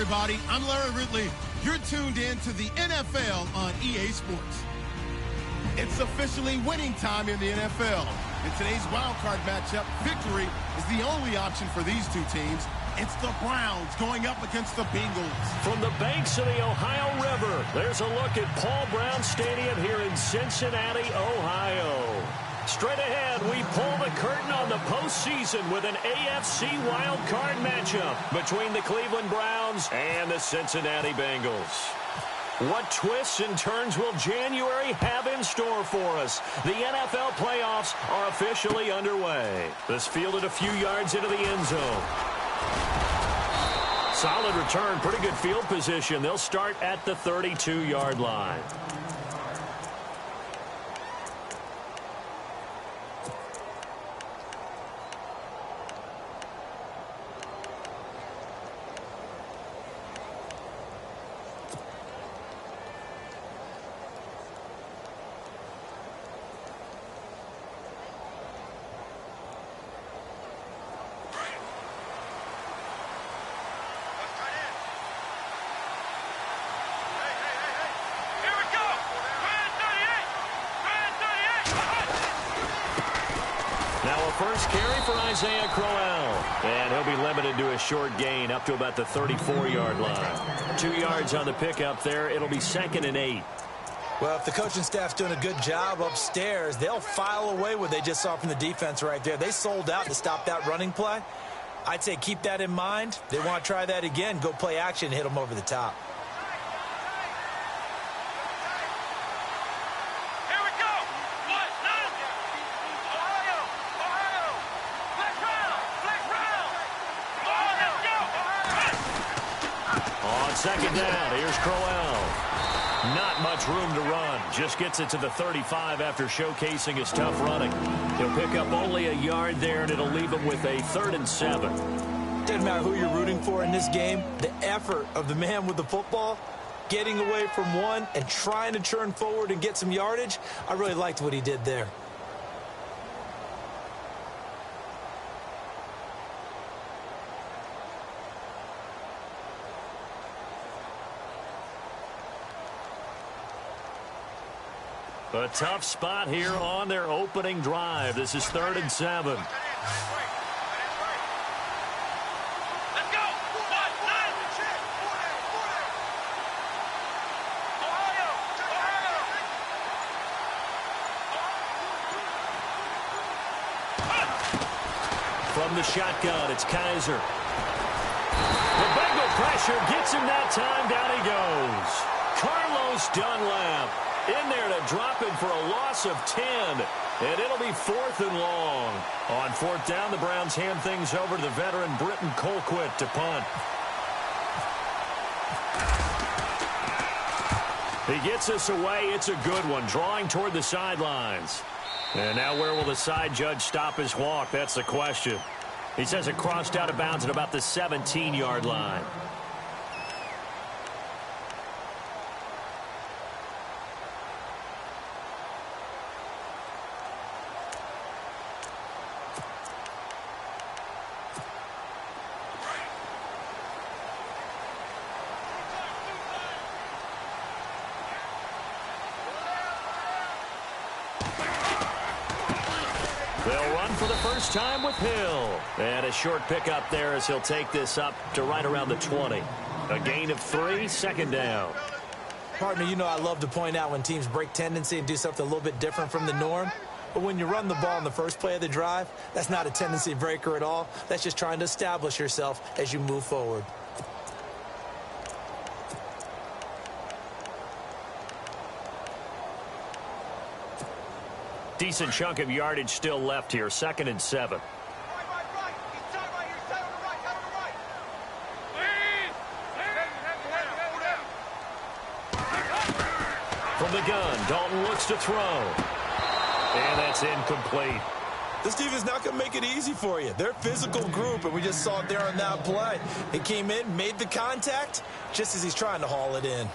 everybody. I'm Larry Ridley. You're tuned in to the NFL on EA Sports. It's officially winning time in the NFL. In today's wildcard matchup, victory is the only option for these two teams. It's the Browns going up against the Bengals. From the banks of the Ohio River, there's a look at Paul Brown Stadium here in Cincinnati, Ohio. Straight ahead, we pull the curtain on the postseason with an AFC wildcard matchup between the Cleveland Browns and the Cincinnati Bengals. What twists and turns will January have in store for us? The NFL playoffs are officially underway. This fielded a few yards into the end zone. Solid return, pretty good field position. They'll start at the 32-yard line. First carry for Isaiah Crowell. And he'll be limited to a short gain up to about the 34-yard line. 2 yards on the pickup there. It'll be 2nd and 8. Well, if the coaching staff's doing a good job upstairs, they'll file away what they just saw from the defense right there. They sold out to stop that running play. I'd say keep that in mind. They want to try that again. Go play action and hit them over the top. Second down, here's Crowell. Not much room to run. Just gets it to the 35 after showcasing his tough running. He'll pick up only a yard there, and it'll leave him with a 3rd and 7. Doesn't matter who you're rooting for in this game. The effort of the man with the football, getting away from one and trying to churn forward and get some yardage, I really liked what he did there. A tough spot here on their opening drive. This is 3rd and 7. From the shotgun, it's Kaiser. The Bengal pressure gets him that time. Down he goes. Carlos Dunlap in there to drop him for a loss of 10. And it'll be 4th and long. On 4th down, the Browns hand things over to the veteran Britton Colquitt to punt. He gets us away. It's a good one, drawing toward the sidelines. And now where will the side judge stop his walk? That's the question. He says it crossed out of bounds at about the 17-yard line. They'll run for the first time with Hill. And a short pickup there as he'll take this up to right around the 20. A gain of 3, 2nd down. Partner, you know I love to point out when teams break tendency and do something a little bit different from the norm. But when you run the ball in the first play of the drive, that's not a tendency breaker at all. That's just trying to establish yourself as you move forward. Decent chunk of yardage still left here. 2nd and 7. From the gun, Dalton looks to throw. And that's incomplete. This team is not going to make it easy for you. They're a physical group, and we just saw it there on that play. He came in, made the contact, just as he's trying to haul it in.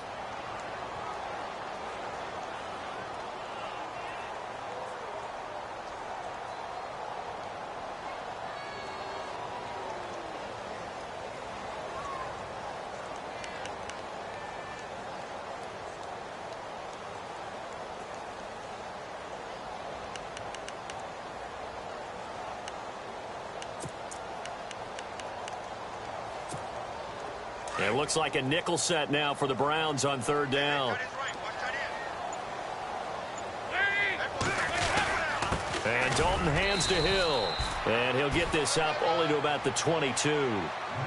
It looks like a nickel set now for the Browns on third down. And Dalton hands to Hill. And he'll get this up only to about the 22.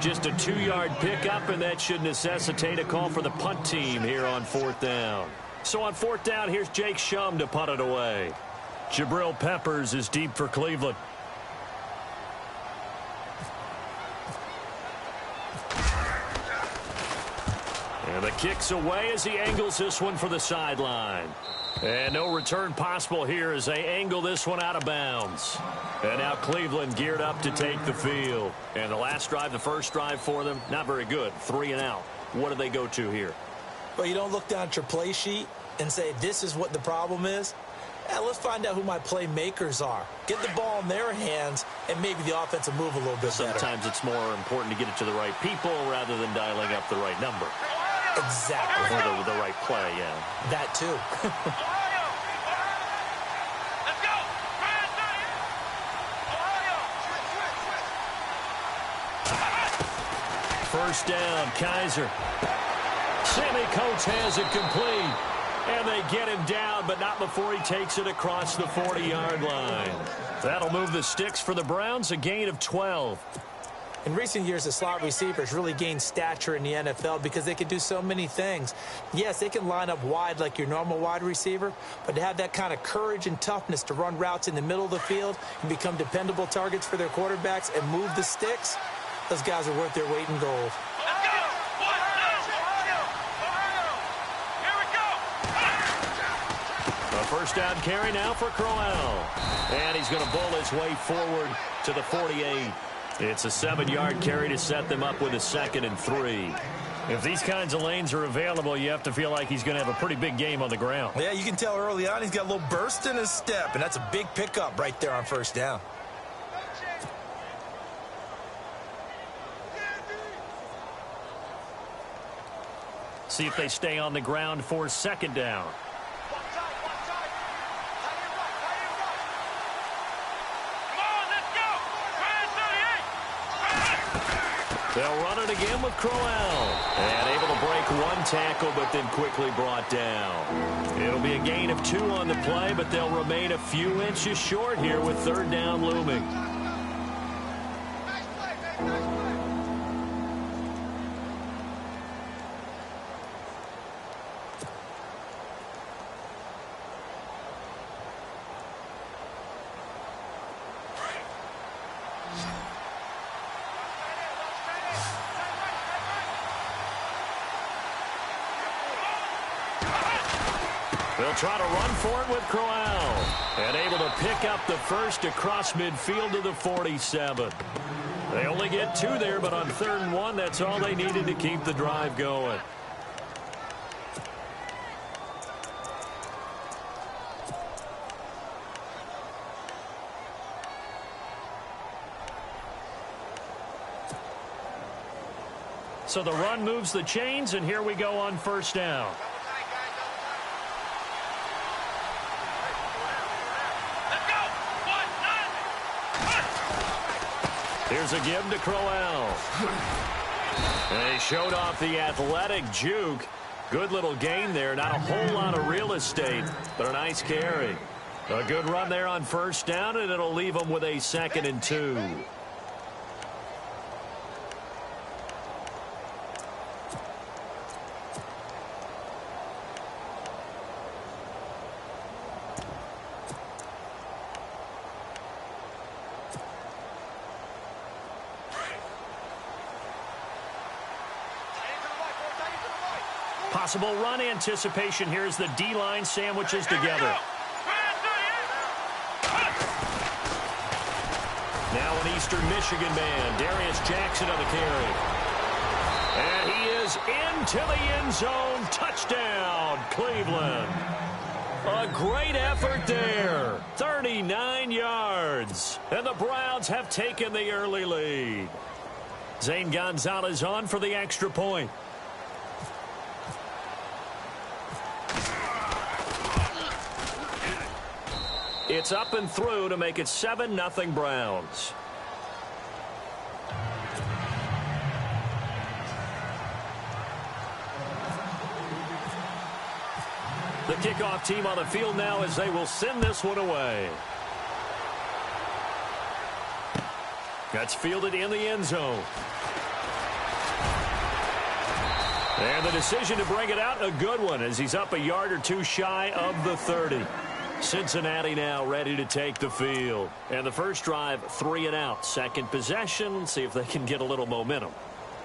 Just a 2-yard pickup, and that should necessitate a call for the punt team here on fourth down. So on fourth down, here's Jake Shum to punt it away. Jabril Peppers is deep for Cleveland. And the kick's away as he angles this one for the sideline. And no return possible here as they angle this one out of bounds. And now Cleveland geared up to take the field. And the last drive, the first drive for them, not very good. 3 and out. What do they go to here? Well, you don't look down at your play sheet and say, this is what the problem is. Let's find out who my playmakers are. Get the ball in their hands, and maybe the offense will move a little bit better. Sometimes it's more important to get it to the right people rather than dialing up the right number. Exactly. Or the right play, yeah. That too. First down, Kaiser. Sammy Coates has it complete. And they get him down, but not before he takes it across the 40-yard line. That'll move the sticks for the Browns, a gain of 12. In recent years, the slot receivers really gained stature in the NFL because they can do so many things. Yes, they can line up wide like your normal wide receiver, but to have that kind of courage and toughness to run routes in the middle of the field and become dependable targets for their quarterbacks and move the sticks, those guys are worth their weight in gold. First down carry now for Crowell. And he's going to bowl his way forward to the 48. It's a 7-yard carry to set them up with a 2nd and 3. If these kinds of lanes are available, you have to feel like he's going to have a pretty big game on the ground. Yeah, you can tell early on he's got a little burst in his step, and that's a big pickup right there on first down. See if they stay on the ground for 2nd down. They'll run it again with Crowell. And able to break one tackle, but then quickly brought down. It'll be a gain of 2 on the play, but they'll remain a few inches short here with 3rd down looming. They'll try to run for it with Crowell. And able to pick up the first across midfield to the 47. They only get 2 there, but on 3rd and 1, that's all they needed to keep the drive going. So the run moves the chains, and here we go on first down. Here's a give to Crowell. And he showed off the athletic juke. Good little gain there. Not a whole lot of real estate, but a nice carry. A good run there on first down, and it'll leave them with a 2nd and 2. Possible run anticipation here as the D-line sandwiches together. Now an Eastern Michigan man, Darius Jackson on the carry. And he is into the end zone. Touchdown, Cleveland. A great effort there. 39 yards. And the Browns have taken the early lead. Zane Gonzalez on for the extra point. It's up and through to make it 7-0 Browns. The kickoff team on the field now as they will send this one away. That's fielded in the end zone. And the decision to bring it out, a good one, as he's up a yard or two shy of the 30. Cincinnati now ready to take the field. And the first drive, 3 and out. Second possession, see if they can get a little momentum.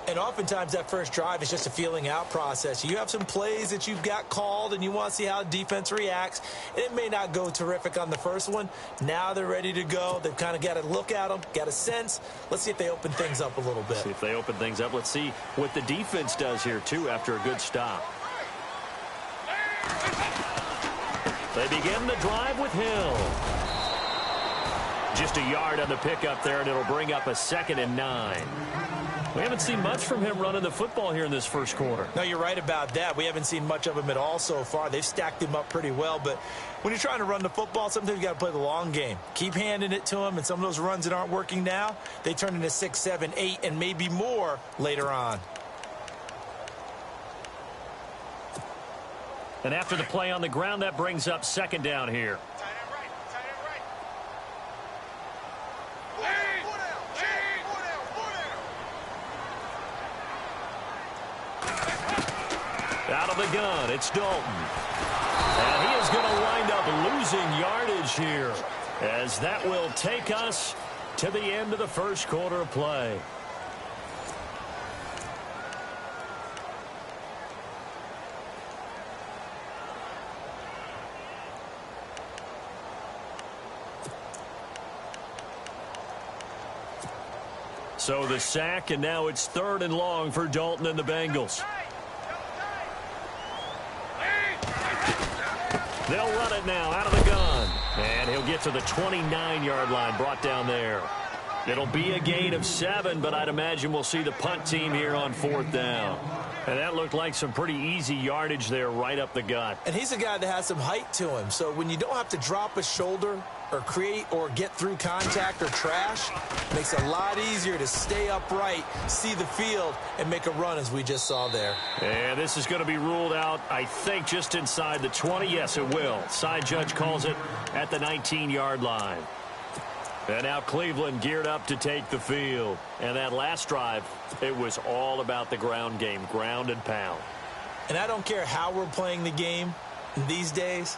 And oftentimes that first drive is just a feeling out process. You have some plays that you've got called and you want to see how the defense reacts. It may not go terrific on the first one. Now they're ready to go. They've kind of got to look at them, got a sense. Let's see if they open things up a little bit. See if they open things up. Let's see what the defense does here, too, after a good stop. They begin the drive with Hill. Just a yard on the pickup there, and it'll bring up a 2nd and 9. We haven't seen much from him running the football here in this first quarter. No, you're right about that. We haven't seen much of him at all so far. They've stacked him up pretty well, but when you're trying to run the football, sometimes you got to play the long game. Keep handing it to him, and some of those runs that aren't working now, they turn into 6, 7, 8, and maybe more later on. And after the play on the ground, that brings up 2nd down here. Out of the gun, it's Dalton. And he is going to wind up losing yardage here, as that will take us to the end of the first quarter of play. So the sack, and now it's 3rd and long for Dalton and the Bengals. They'll run it now out of the gun. And he'll get to the 29-yard line, brought down there. It'll be a gain of 7, but I'd imagine we'll see the punt team here on 4th down. And that looked like some pretty easy yardage there right up the gut. And he's a guy that has some height to him. So when you don't have to drop a shoulder or create or get through contact or trash, it makes it a lot easier to stay upright, see the field, and make a run as we just saw there. And this is going to be ruled out, I think, just inside the 20. Yes, it will. Side judge calls it at the 19-yard line. And now Cleveland geared up to take the field. And that last drive, it was all about the ground game, ground and pound. And I don't care how we're playing the game these days,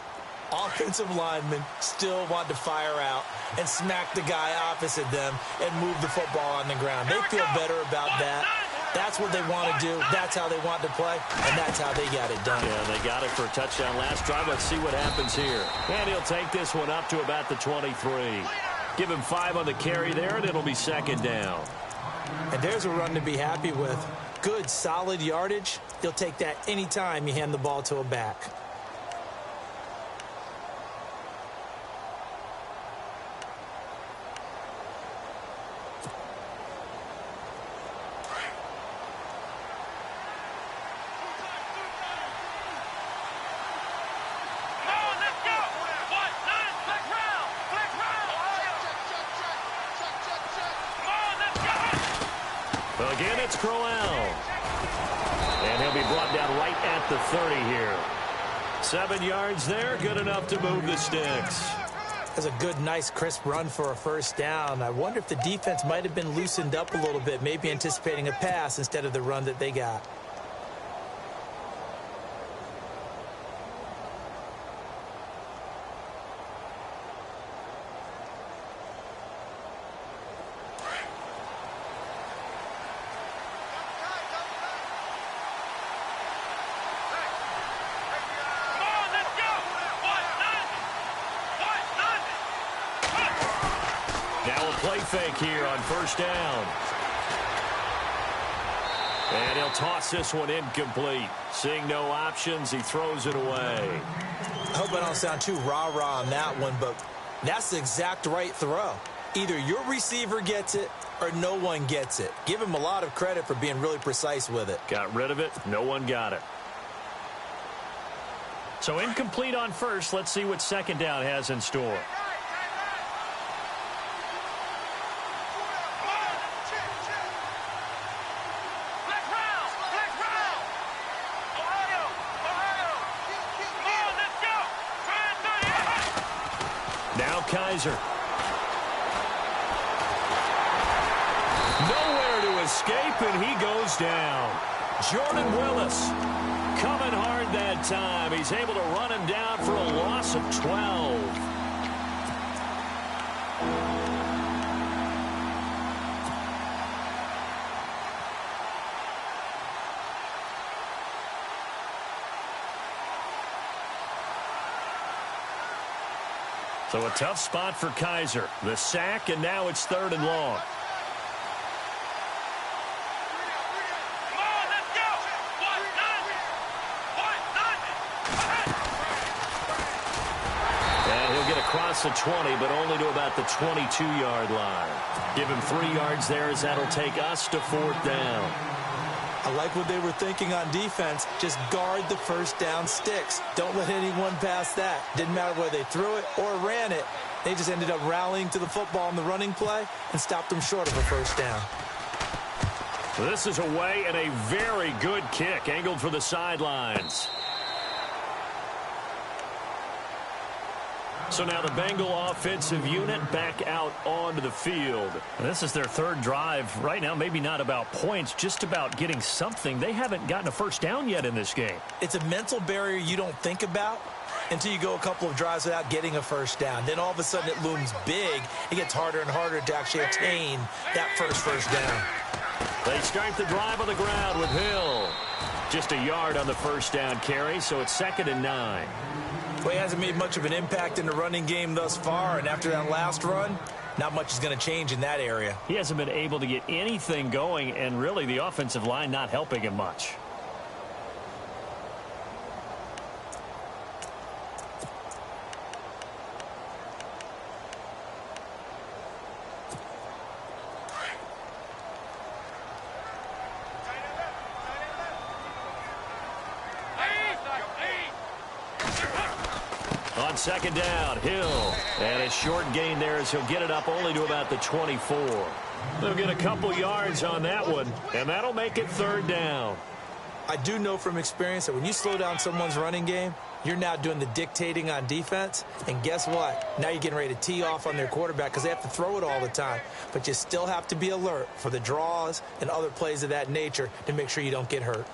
offensive linemen still want to fire out and smack the guy opposite them and move the football on the ground. They feel better about that. That's what they want to do. That's how they want to play, and that's how they got it done. Yeah, they got it for a touchdown last drive. Let's see what happens here. And he'll take this one up to about the 23. Give him 5 on the carry there, and it'll be 2nd down. And there's a run to be happy with. Good, solid yardage. You'll take that anytime you hand the ball to a back. Again, it's Crowell. And he'll be brought down right at the 30 here. 7 yards there, good enough to move the sticks. That's a good, nice, crisp run for a 1st down. I wonder if the defense might have been loosened up a little bit, maybe anticipating a pass instead of the run that they got. Play fake here on 1st down. And he'll toss this one incomplete. Seeing no options, he throws it away. I hope I don't sound too rah-rah on that one, but that's the exact right throw. Either your receiver gets it or no one gets it. Give him a lot of credit for being really precise with it. Got rid of it. No one got it. So incomplete on 1st. Let's see what 2nd down has in store. Now Kaiser. Nowhere to escape, and he goes down. Jordan Willis coming hard that time. He's able to run him down for a loss of 12. So a tough spot for Kaiser. The sack, and now it's 3rd and long. And he'll get across the 20, but only to about the 22-yard line. Give him 3 yards there, as that'll take us to 4th down. I like what they were thinking on defense. Just guard the first down sticks. Don't let anyone pass that. Didn't matter whether they threw it or ran it. They just ended up rallying to the football in the running play and stopped them short of a first down. This is away, and a very good kick angled for the sidelines. So now the Bengal offensive unit back out onto the field. This is their 3rd drive. Right now, maybe not about points, just about getting something. They haven't gotten a first down yet in this game. It's a mental barrier you don't think about until you go a couple of drives without getting a first down. Then all of a sudden it looms big. It gets harder and harder to actually attain that first down. They start the drive on the ground with Hill. Just a yard on the first down carry, so it's 2nd and 9. Well, he hasn't made much of an impact in the running game thus far, and after that last run, not much is going to change in that area. He hasn't been able to get anything going, and really the offensive line not helping him much. On 2nd down, Hill. And a short gain there as he'll get it up only to about the 24. They'll get a couple yards on that one, and that'll make it 3rd down. I do know from experience that when you slow down someone's running game, you're now doing the dictating on defense. And guess what? Now you're getting ready to tee off on their quarterback because they have to throw it all the time. But you still have to be alert for the draws and other plays of that nature to make sure you don't get hurt.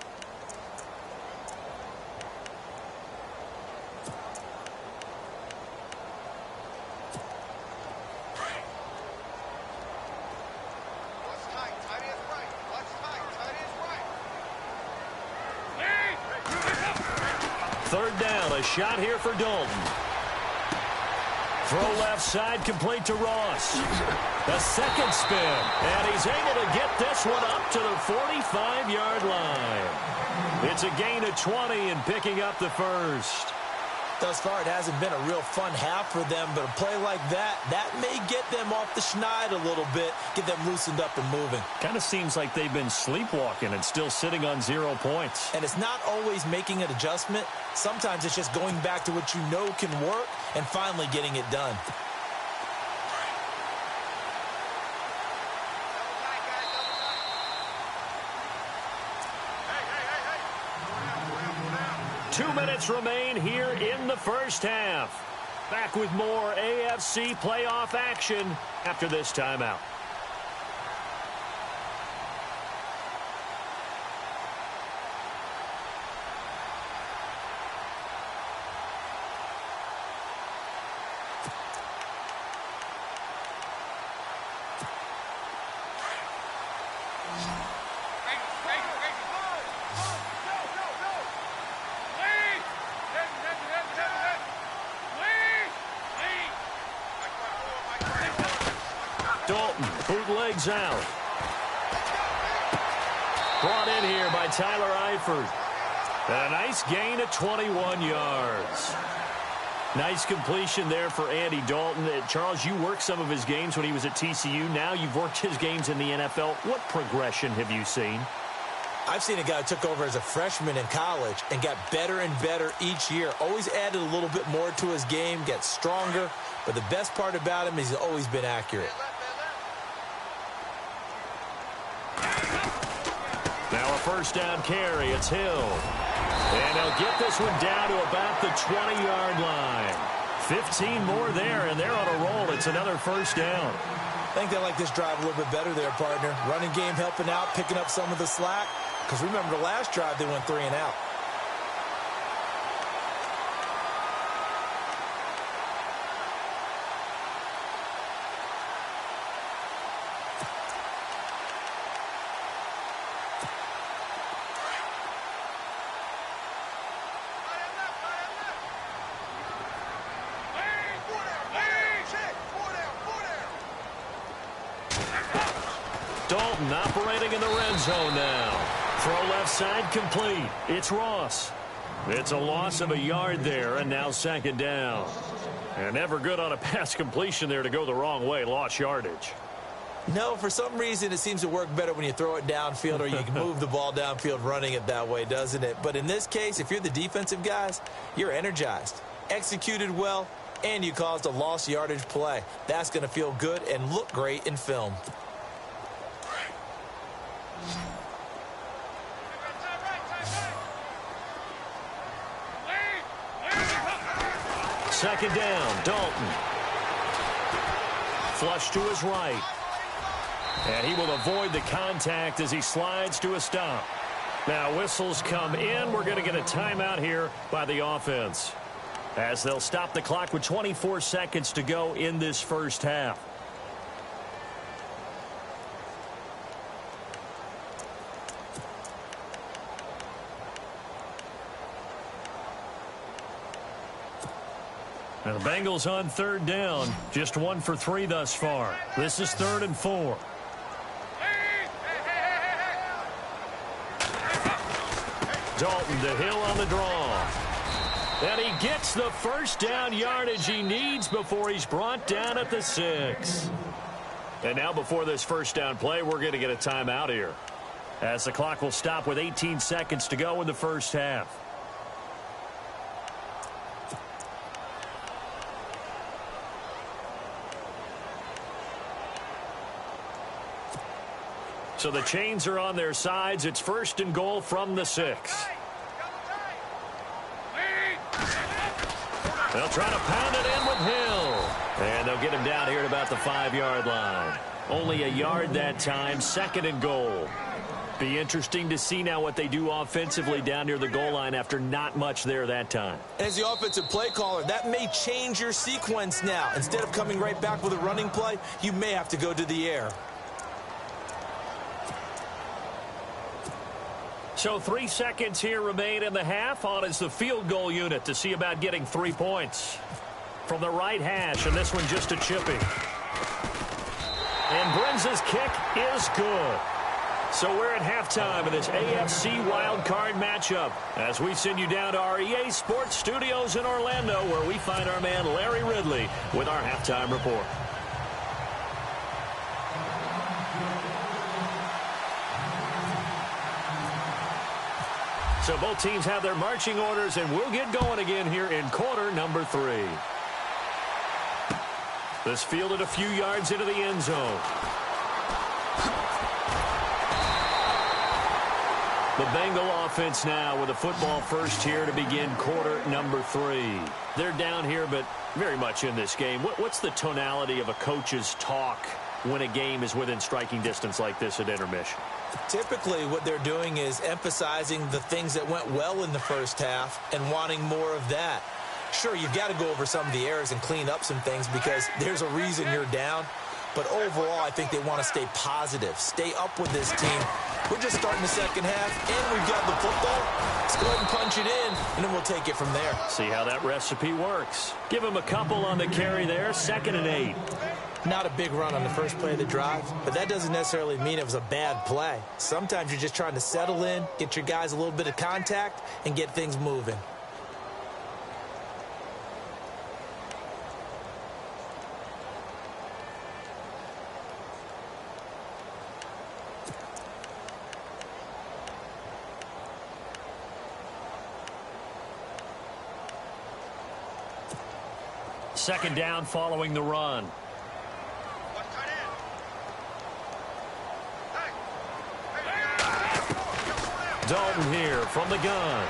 Shot here for Dalton. Throw left side, complete to Ross. The second spin, and he's able to get this one up to the 45-yard line. It's a gain of 20 and picking up the first. Thus far, it hasn't been a real fun half for them, but a play like that may get them off the schneid a little bit, get them loosened up and moving. Kind of seems like they've been sleepwalking and still sitting on 0 points. And it's not always making an adjustment. Sometimes it's just going back to what you know can work and finally getting it done. Two minutes remain here in the first half. Back with more AFC playoff action after this timeout. Dalton bootlegs out. Brought in here by Tyler Eifert. And a nice gain of 21 yards. Nice completion there for Andy Dalton. Charles, you worked some of his games when he was at TCU. Now you've worked his games in the NFL. What progression have you seen? I've seen a guy who took over as a freshman in college and got better and better each year. Always added a little bit more to his game, gets stronger. But the best part about him is he's always been accurate. Now a first down carry. It's Hill. And he'll get this one down to about the 20-yard line. 15 more there, and they're on a roll. It's another first down. I think they like this drive a little bit better there, partner. Running game helping out, picking up some of the slack. Because remember, the last drive, they went 3 and out. Dalton operating in the red zone now. Throw left side complete. It's Ross. It's a loss of a yard there, and now second down. And never good on a pass completion there to go the wrong way. Lost yardage. No, for some reason it seems to work better when you throw it downfield or you can move the ball downfield running it that way, doesn't it? But in this case, if you're the defensive guys, you're energized, executed well, and you caused a lost yardage play. That's going to feel good and look great in film. Second down, Dalton. Flush to his right. And he will avoid the contact as he slides to a stop. Now whistles come in. We're going to get a timeout here by the offense, as they'll stop the clock with 24 seconds to go in this first half. And the Bengals on third down. Just 1 for 3 thus far. This is 3rd and 4. Dalton to Hill on the draw. And he gets the first down yardage he needs before he's brought down at the 6. And now before this first down play, we're going to get a timeout here, as the clock will stop with 18 seconds to go in the first half. So the chains are on their sides. It's 1st and goal from the 6. They'll try to pound it in with Hill. And they'll get him down here at about the 5-yard line. Only a yard that time. 2nd and goal. Be interesting to see now what they do offensively down near the goal line after not much there that time. As the offensive play caller, that may change your sequence now. Instead of coming right back with a running play, you may have to go to the air. So 3 seconds here remain in the half. On is the field goal unit to see about getting 3 points. From the right hash, and this one just a chipping. And Brenza's kick is good. So we're at halftime in this AFC wildcard matchup, as we send you down to our EA Sports Studios in Orlando, where we find our man Larry Ridley with our halftime report. So both teams have their marching orders, and we'll get going again here in quarter number 3. This fielded a few yards into the end zone. The Bengal offense now with a football first here to begin quarter number 3. They're down here, but very much in this game. What's the tonality of a coach's talk when a game is within striking distance like this at intermission? Typically, what they're doing is emphasizing the things that went well in the first half and wanting more of that. Sure, you've got to go over some of the errors and clean up some things because there's a reason you're down. But overall, I think they want to stay positive, stay up with this team. We're just starting the second half, and we've got the football. Let's go ahead and punch it in, and then we'll take it from there. See how that recipe works. Give him a couple on the carry there, 2nd and 8. Not a big run on the first play of the drive, but that doesn't necessarily mean it was a bad play. Sometimes you're just trying to settle in, get your guys a little bit of contact, and get things moving. Second down following the run. Dalton here from the gun.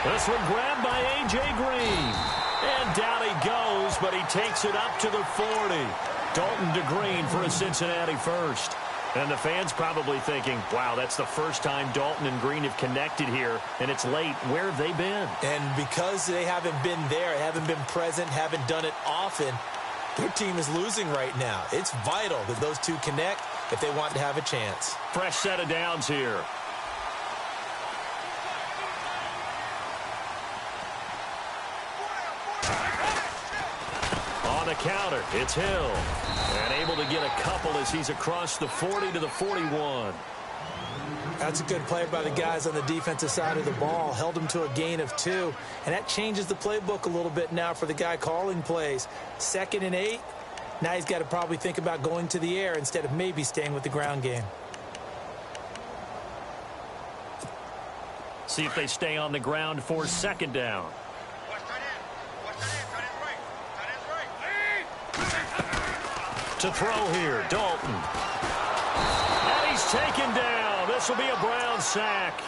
This one grabbed by A.J. Green. And down he goes, but he takes it up to the 40. Dalton to Green for a Cincinnati first. And the fans probably thinking, wow, that's the first time Dalton and Green have connected here, and it's late. Where have they been? And because they haven't been there, haven't been present, haven't done it often, their team is losing right now. It's vital that those two connect if they want to have a chance. Fresh set of downs here. On the counter, it's Hill. And able to get a couple as he's across the 40 to the 41. That's a good play by the guys on the defensive side of the ball. Held him to a gain of 2. And that changes the playbook a little bit now for the guy calling plays. 2nd and 8. Now he's got to probably think about going to the air instead of maybe staying with the ground game. See if they stay on the ground for 2nd down. To throw here, Dalton. And he's taken down. This will be a Brown sack.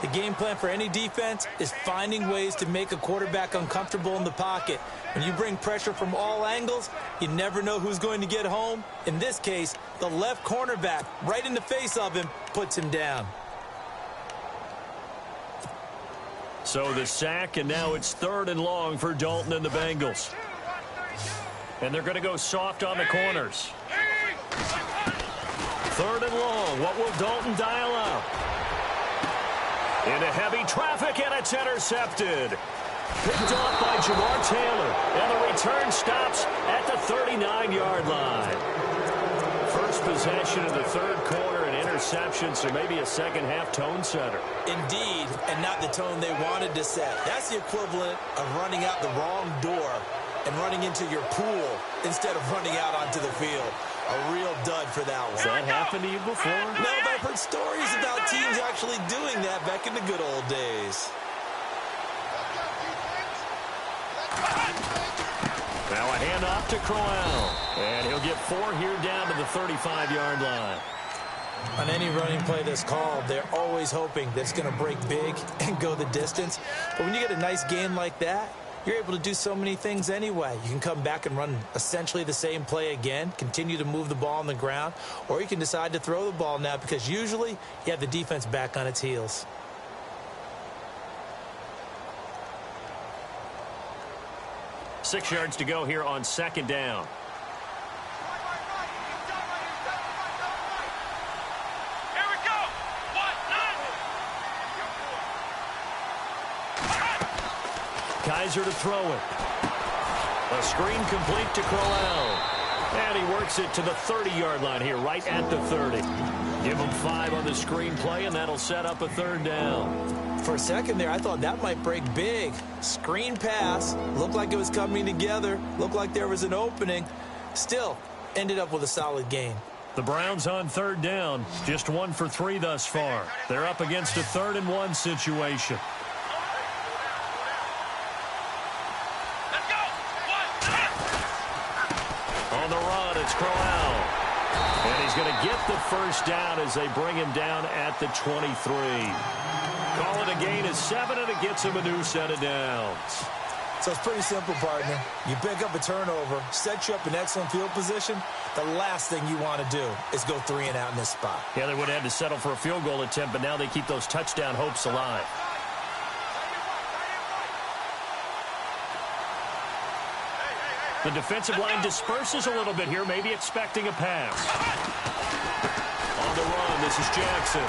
The game plan for any defense is finding ways to make a quarterback uncomfortable in the pocket. When you bring pressure from all angles, you never know who's going to get home. In this case, the left cornerback, right in the face of him, puts him down. So the sack, and now it's 3rd and long for Dalton and the Bengals. And they're going to go soft on the corners. 3rd and long. What will Dalton dial up? Into heavy traffic, and it's intercepted. Picked off by Jamar Taylor. And the return stops at the 39-yard line. First possession of the 3rd quarter, an interception, so maybe a second-half tone setter. Indeed, and not the tone they wanted to set. That's the equivalent of running out the wrong door and running into your pool instead of running out onto the field. A real dud for that one. Has that happened to you before? No, but I've heard stories about teams actually doing that back in the good old days. Now a handoff to Crowell. And he'll get 4 here down to the 35-yard line. On any running play that's called, they're always hoping that it's going to break big and go the distance. But when you get a nice gain like that, you're able to do so many things anyway. You can come back and run essentially the same play again, continue to move the ball on the ground, or you can decide to throw the ball now because usually you have the defense back on its heels. Six yards to go here on 2nd down. Kaiser to throw it. A screen complete to Crowell. And he works it to the 30-yard line here, right at the 30. Give him 5 on the screen play, and that'll set up a 3rd down. For a second there, I thought that might break big. Screen pass. Looked like it was coming together. Looked like there was an opening. Still, ended up with a solid gain. The Browns on 3rd down. Just 1 for 3 thus far. They're up against a 3rd and 1 situation. On the run, it's Crowell. And he's going to get the 1st down as they bring him down at the 23. Call it a gain of 7, and it gets him a new set of downs. So it's pretty simple, partner. You pick up a turnover, set you up in excellent field position. The last thing you want to do is go 3 and out in this spot. Yeah, they would have had to settle for a field goal attempt, but now they keep those touchdown hopes alive. The defensive line disperses a little bit here, maybe expecting a pass. On the run, this is Jackson.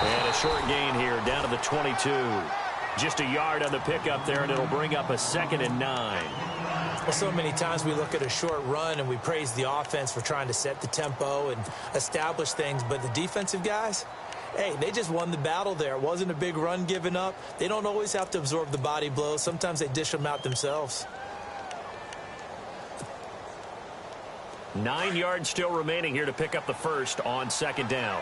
And a short gain here, down to the 22. Just a yard on the pickup there, and it'll bring up a 2nd and 9. Well, so many times we look at a short run and we praise the offense for trying to set the tempo and establish things, but the defensive guys, hey, they just won the battle there. It wasn't a big run given up. They don't always have to absorb the body blows. Sometimes they dish them out themselves. 9 yards still remaining here to pick up the 1st on 2nd down.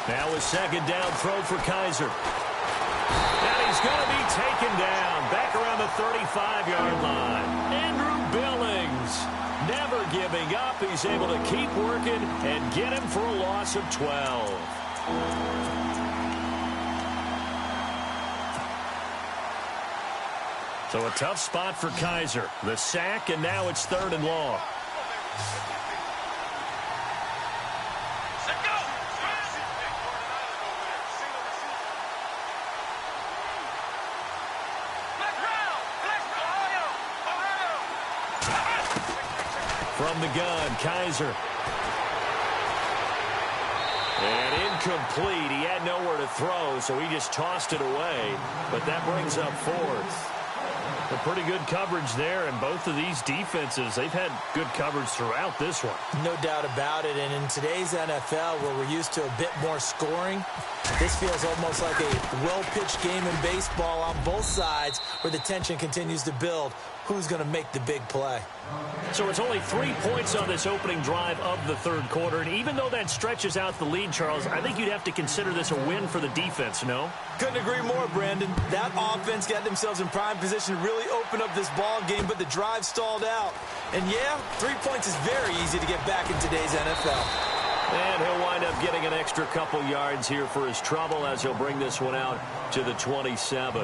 Now a 2nd down throw for Kaiser. And he's going to be taken down back around the 35-yard line. Andrew Billings never giving up. He's able to keep working and get him for a loss of 12. So a tough spot for Kaiser. The sack, and now it's 3rd and long. From the gun, Kaiser. And incomplete. He had nowhere to throw, so he just tossed it away. But that brings up 4th. A pretty good coverage there, and both of these defenses, they've had good coverage throughout this one. No doubt about it, and in today's NFL, where we're used to a bit more scoring, this feels almost like a well-pitched game in baseball on both sides where the tension continues to build. Who's going to make the big play? So it's only 3 points on this opening drive of the 3rd quarter, and even though that stretches out the lead, Charles, I think you'd have to consider this a win for the defense, no? Couldn't agree more, Brandon. That offense got themselves in prime position to really open up this ball game, but the drive stalled out. And yeah, 3 points is very easy to get back in today's NFL. And he'll wind up getting an extra couple yards here for his trouble as he'll bring this one out to the 27.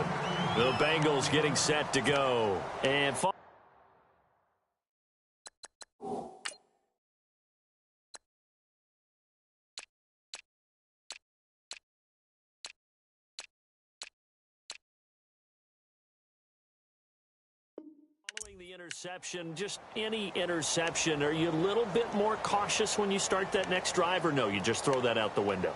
The Bengals getting set to go. And the interception, just any interception, are you a little bit more cautious when you start that next drive, or no, you just throw that out the window?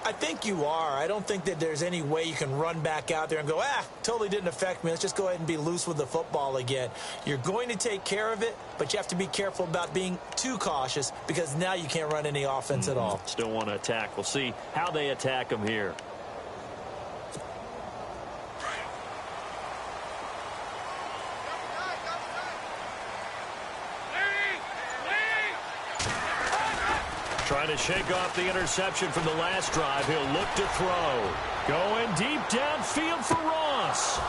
I think you are. I don't think that there's any way you can run back out there and go, totally didn't affect me. Let's just go ahead and be loose with the football again. You're going to take care of it, but you have to be careful about being too cautious because now you can't run any offense at all. Still want to attack. We'll see how they attack them here. Trying to shake off the interception from the last drive. He'll look to throw. Going deep downfield for Ross.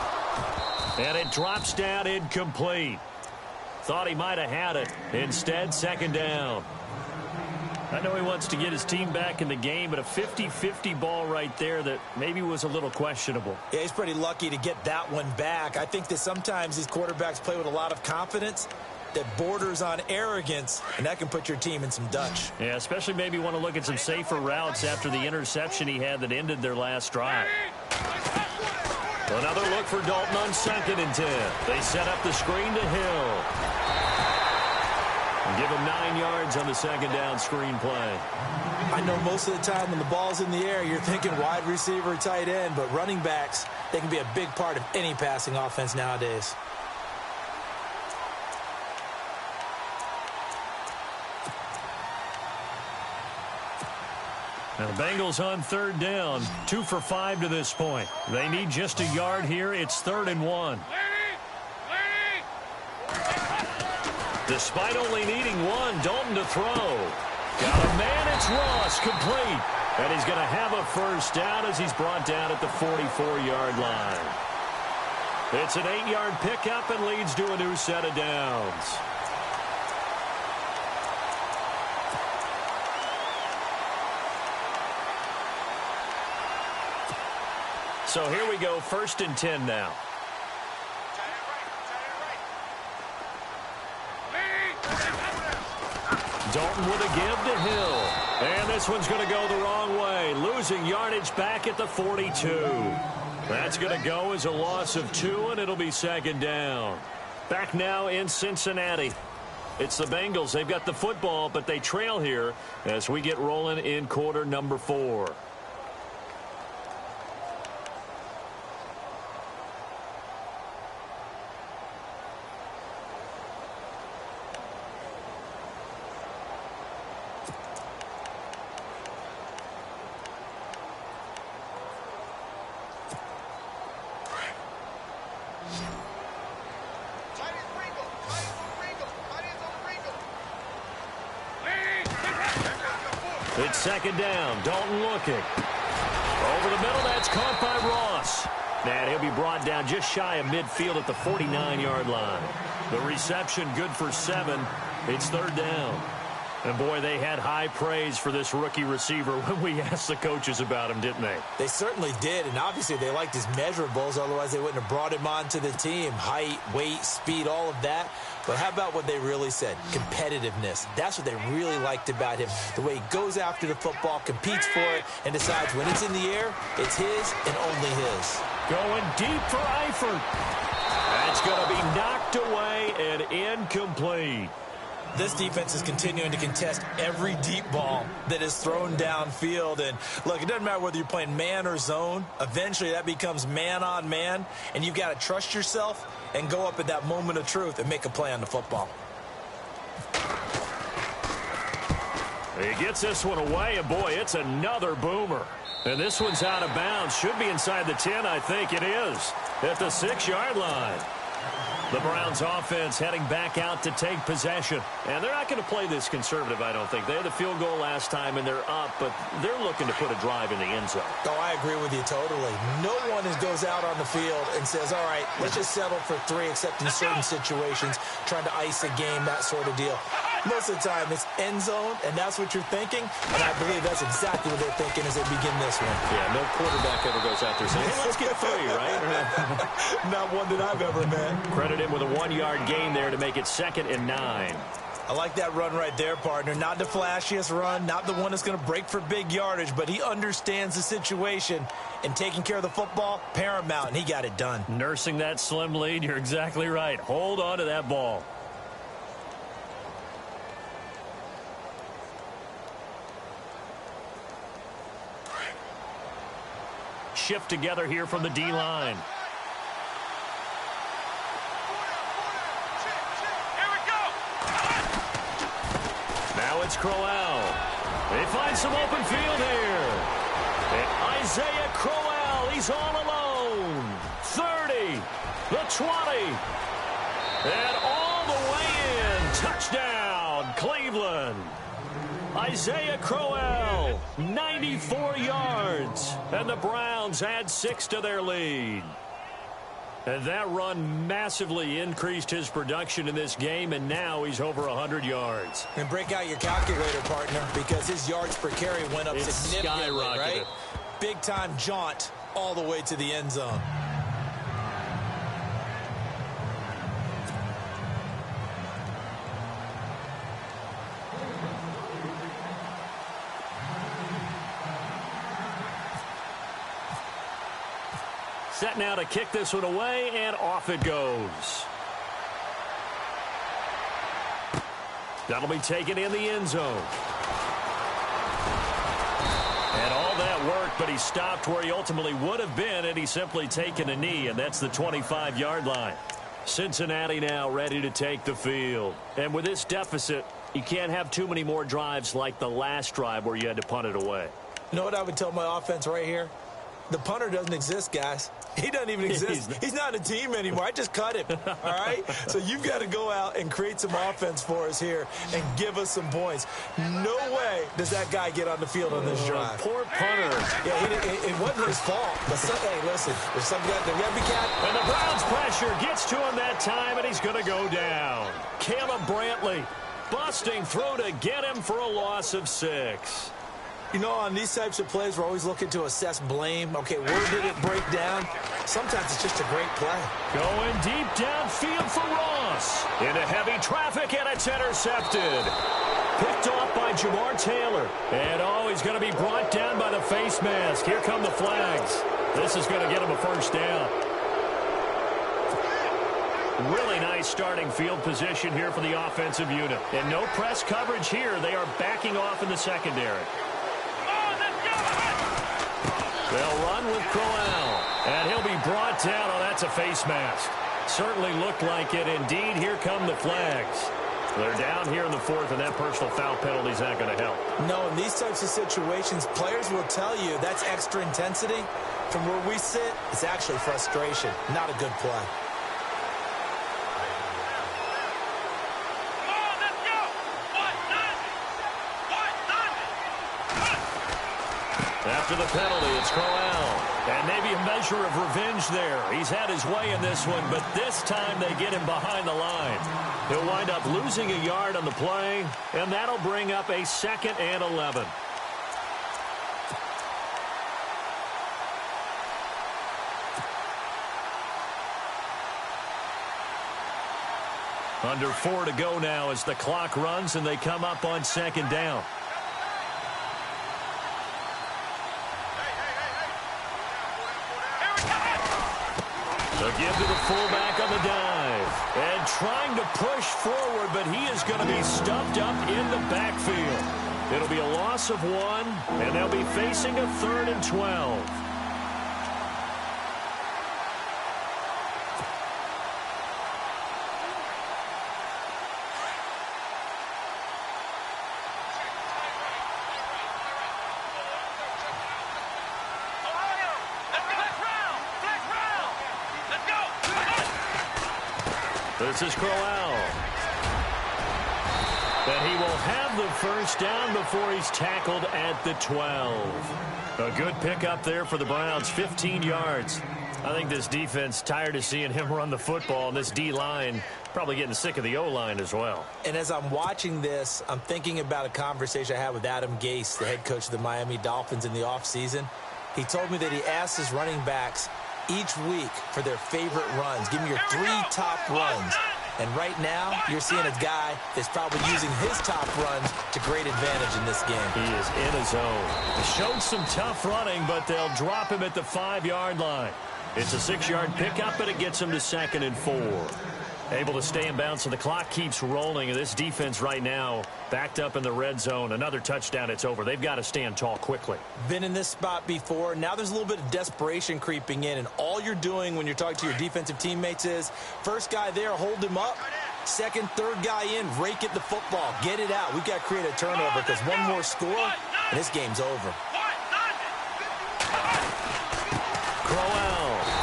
And it drops down incomplete. Thought he might have had it. Instead, 2nd down. I know he wants to get his team back in the game, but a 50-50 ball right there that maybe was a little questionable. Yeah, he's pretty lucky to get that one back. I think that sometimes these quarterbacks play with a lot of confidence that borders on arrogance, and that can put your team in some Dutch. Yeah, especially maybe want to look at some safer routes after the interception he had that ended their last drive. Another look for Dalton on 2nd and 10. They set up the screen to Hill. And give him 9 yards on the 2nd down screen play. I know most of the time when the ball's in the air, you're thinking wide receiver, tight end, but running backs, they can be a big part of any passing offense nowadays. Now the Bengals on 3rd down, 2 for 5 to this point. They need just a yard here. It's 3rd and 1. Despite only needing 1, Dalton to throw. Got a man, it's Ross, complete. And he's going to have a 1st down as he's brought down at the 44-yard line. It's an 8-yard pickup and leads to a new set of downs. So here we go, 1st and 10 now. Dalton with a give to Hill. And this one's going to go the wrong way. Losing yardage back at the 42. That's going to go as a loss of 2, and it'll be 2nd down. Back now in Cincinnati. It's the Bengals. They've got the football, but they trail here as we get rolling in quarter number 4. It's 2nd down. Dalton looking. Over the middle, that's caught by Ross. And he'll be brought down just shy of midfield at the 49-yard line. The reception good for 7. It's 3rd down. And, boy, they had high praise for this rookie receiver when we asked the coaches about him, didn't they? They certainly did, and obviously they liked his measurables. Otherwise, they wouldn't have brought him onto the team. Height, weight, speed, all of that. But how about what they really said? Competitiveness. That's what they really liked about him. The way he goes after the football, competes for it, and decides when it's in the air, it's his and only his. Going deep for Eifert. That's going to be knocked away and incomplete. This defense is continuing to contest every deep ball that is thrown downfield. And, look, it doesn't matter whether you're playing man or zone. Eventually, that becomes man on man. And you've got to trust yourself and go up at that moment of truth and make a play on the football. He gets this one away, and, boy, it's another boomer. And this one's out of bounds. Should be inside the 10, I think it is, at the 6-yard line. The Browns offense heading back out to take possession. And they're not going to play this conservative, I don't think. They had the field goal last time, and they're up, but they're looking to put a drive in the end zone. Oh, I agree with you totally. No one goes out on the field and says, all right, let's just settle for 3, except in certain situations, trying to ice a game, that sort of deal. Most of the time, it's end zone, and that's what you're thinking. And I believe that's exactly what they're thinking as they begin this one. Yeah, no quarterback ever goes out there saying, hey, let's get 3, right? Not one that I've ever met. Credit him with a 1-yard gain there to make it 2nd and 9. I like that run right there, partner. Not the flashiest run, not the one that's going to break for big yardage, but he understands the situation, and taking care of the football, paramount, and he got it done. Nursing that slim lead, you're exactly right. Hold on to that ball. Shift together here from the D-line. Now it's Crowell. They find some open field here. And Isaiah Crowell, he's all alone. 30, the 20, and all the way in. Touchdown, Cleveland. Isaiah Crowell, 94 yards, and the Browns add 6 to their lead. And that run massively increased his production in this game, and now he's over 100 yards. And break out your calculator, partner, because his yards per carry went up significantly, right? Big-time jaunt all the way to the end zone. Set now to kick this one away, and off it goes. That'll be taken in the end zone. And all that work, but he stopped where he ultimately would have been, and he's simply taken a knee, and that's the 25-yard line. Cincinnati now ready to take the field. And with this deficit, you can't have too many more drives like the last drive where you had to punt it away. You know what I would tell my offense right here? The punter doesn't exist, guys. He doesn't even exist. He's not a team anymore. I just cut him, all right? So you've got to go out and create some offense for us here and give us some points. No way does that guy get on the field on this drive. Poor punter. Yeah, it wasn't his fault. But hey, listen, there's some guy that got to be capped. And the Browns' pressure gets to him that time, and he's going to go down. Caleb Brantley busting through to get him for a loss of 6. You know, on these types of plays, we're always looking to assess blame. Okay, where did it break down? Sometimes it's just a great play. Going deep downfield for Ross. Into heavy traffic, and it's intercepted. Picked off by Jamar Taylor. And, he's going to be brought down by the face mask. Here come the flags. This is going to get him a first down. Really nice starting field position here for the offensive unit. And no press coverage here. They are backing off in the secondary. They'll run with Crowell, and he'll be brought down. Oh, that's a face mask. Certainly looked like it. Indeed, here come the flags. They're down here in the 4th, and that personal foul penalty is not going to help. No, in these types of situations, players will tell you that's extra intensity. From where we sit, it's actually frustration, not a good play. That After the penalty, it's Crowell. And maybe a measure of revenge there. He's had his way in this one, but this time they get him behind the line. He'll wind up losing a yard on the play, and that'll bring up a 2nd and 11. Under 4 to go now as the clock runs and they come up on 2nd down. They'll give to the fullback on the dive. And trying to push forward, but he is going to be stuffed up in the backfield. It'll be a loss of 1, and they'll be facing a 3rd and 12. This is Crowell. And he will have the first down before he's tackled at the 12. A good pickup there for the Browns, 15 yards. I think this defense tired of seeing him run the football, and this D-line probably getting sick of the O-line as well. And as I'm watching this, I'm thinking about a conversation I had with Adam Gase, the head coach of the Miami Dolphins in the offseason. He told me that he asked his running backs each week for their favorite runs. Give me your 3 top runs. And right now, you're seeing a guy that's probably using his top runs to great advantage in this game. He is in his zone. He showed some tough running, but they'll drop him at the 5-yard line. It's a 6-yard pickup, and it gets him to 2nd and 4. Able to stay in bounds, so the clock keeps rolling. And this defense right now backed up in the red zone. Another touchdown, it's over. They've got to stand tall quickly. Been in this spot before. Now there's a little bit of desperation creeping in. And all you're doing when you're talking to your defensive teammates is, first guy there, hold him up. Second, third guy in, rake at the football. Get it out. We've got to create a turnover because one more score, and this game's over. Crowell.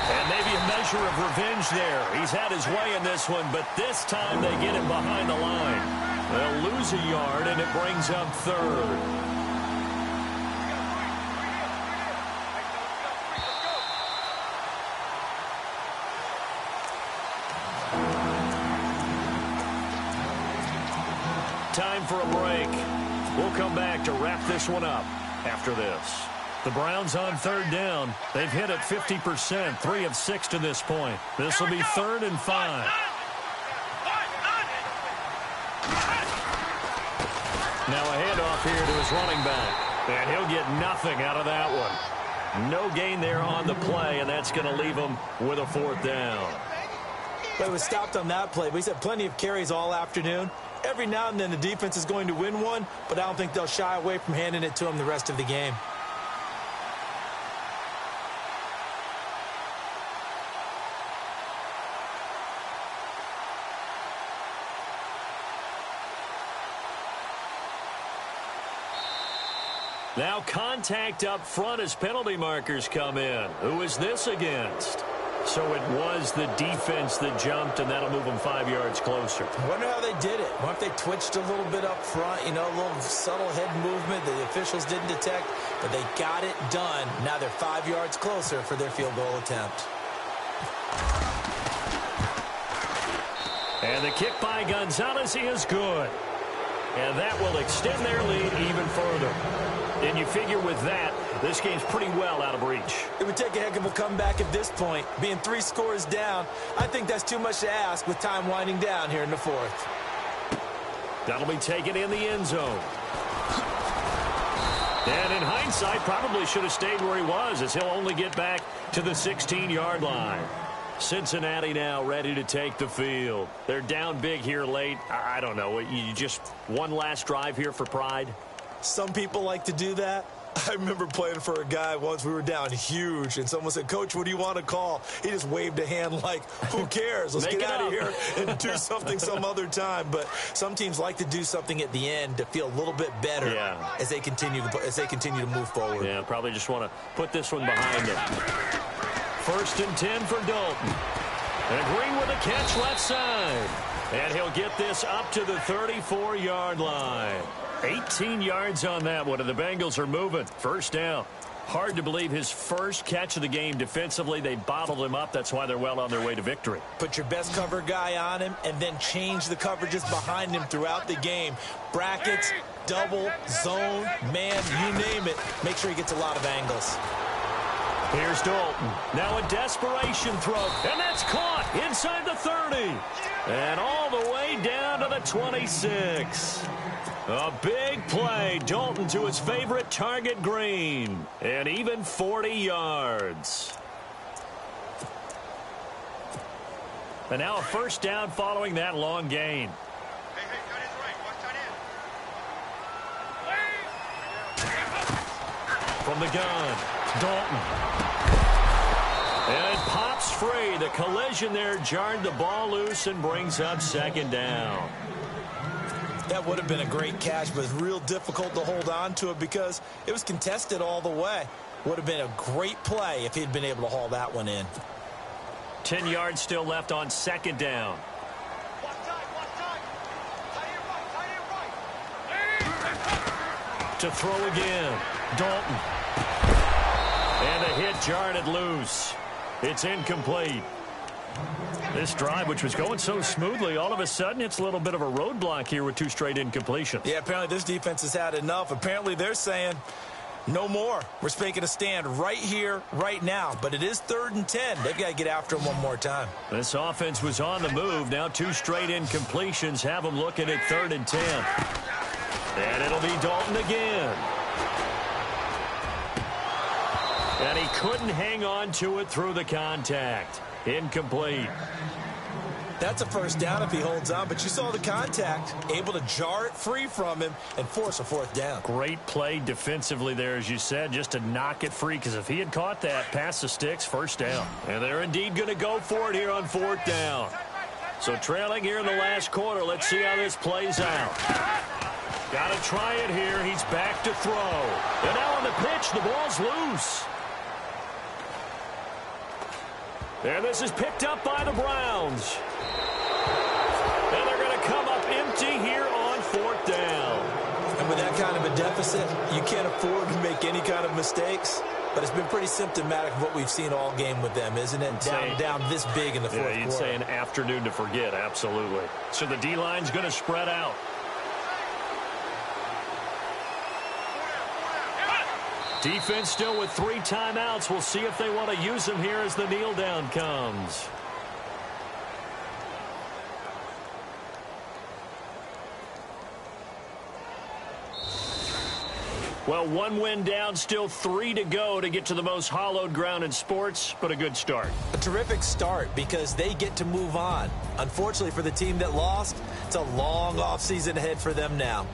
And maybe a measure of revenge there. He's had his way in this one, but this time they get him behind the line. They'll lose a yard, and it brings up 3rd. Time for a break. We'll come back to wrap this one up after this. The Browns on 3rd down. They've hit it 50%, 3 of 6 to this point. This will be 3rd and 5. Now a handoff here to his running back. And he'll get nothing out of that one. No gain there on the play, and that's going to leave him with a 4th down. But it was stopped on that play. But he's had plenty of carries all afternoon. Every now and then the defense is going to win one, but I don't think they'll shy away from handing it to him the rest of the game. Now contact up front as penalty markers come in. Who is this against? So it was the defense that jumped, and that'll move them 5 yards closer. I wonder how they did it. What if they twitched a little bit up front, you know, a little subtle head movement that the officials didn't detect, but they got it done. Now they're 5 yards closer for their field goal attempt. And the kick by Gonzalez is good. And that will extend their lead even further. And you figure with that, this game's pretty well out of reach. It would take a heck of a comeback at this point. Being 3 scores down, I think that's too much to ask with time winding down here in the 4th. That'll be taken in the end zone. And in hindsight, probably should have stayed where he was, as he'll only get back to the 16-yard line. Cincinnati now ready to take the field. They're down big here late. I don't know. You just one last drive here for pride? Some people like to do that. I remember playing for a guy once. We were down huge, and someone said, "Coach, what do you want to call?" He just waved a hand like, who cares? Let's get out of here and do something some other time. But some teams like to do something at the end to feel a little bit better as they continue to move forward. Yeah, probably just want to put this one behind them. 1st and 10 for Dalton. And Green with a catch left side. And he'll get this up to the 34-yard line. 18 yards on that one, and the Bengals are moving. 1st down. Hard to believe his first catch of the game defensively. They bottled him up. That's why they're well on their way to victory. Put your best cover guy on him and then change the coverages behind him throughout the game. Brackets, double, zone, man, you name it. Make sure he gets a lot of angles. Here's Dalton. Now a desperation throw. And that's caught inside the 30. And all the way down to the 26. A big play. Dalton to his favorite target, Green. And even 40 yards. And now a first down following that long gain. From the gun, Dalton. And it pops free. The collision there jarred the ball loose and brings up second down. That would have been a great catch, but it's real difficult to hold on to it because it was contested all the way. Would have been a great play if he'd been able to haul that one in. 10 yards still left on second down. To throw again, Dalton. And the hit jarred it loose. It's incomplete. This drive, which was going so smoothly, all of a sudden it's a little bit of a roadblock here with 2 straight incompletions. Yeah, apparently this defense has had enough. Apparently they're saying no more. We're making a stand right here, right now. But it is 3rd and 10. They've got to get after him one more time. This offense was on the move. Now 2 straight incompletions have them looking at 3rd and 10. And it'll be Dalton again. And he couldn't hang on to it through the contact. Incomplete. That's a first down if he holds on, but you saw the contact, able to jar it free from him and force a 4th down. Great play defensively there, as you said, just to knock it free, because if he had caught that, past the sticks, first down. And they're indeed going to go for it here on 4th down. So trailing here in the last quarter, let's see how this plays out. Got to try it here. He's back to throw. And now on the pitch, the ball's loose. And this is picked up by the Browns. And they're going to come up empty here on 4th down. And with that kind of a deficit, you can't afford to make any kind of mistakes. But it's been pretty symptomatic of what we've seen all game with them, isn't it? Down this big in the 4th quarter. Yeah, you'd say an afternoon to forget, absolutely. So the D-line's going to spread out. Defense still with 3 timeouts. We'll see if they want to use them here as the kneel down comes. Well, 1 win down, still 3 to go to get to the most hallowed ground in sports, but a good start. A terrific start because they get to move on. Unfortunately for the team that lost, it's a long offseason ahead for them now.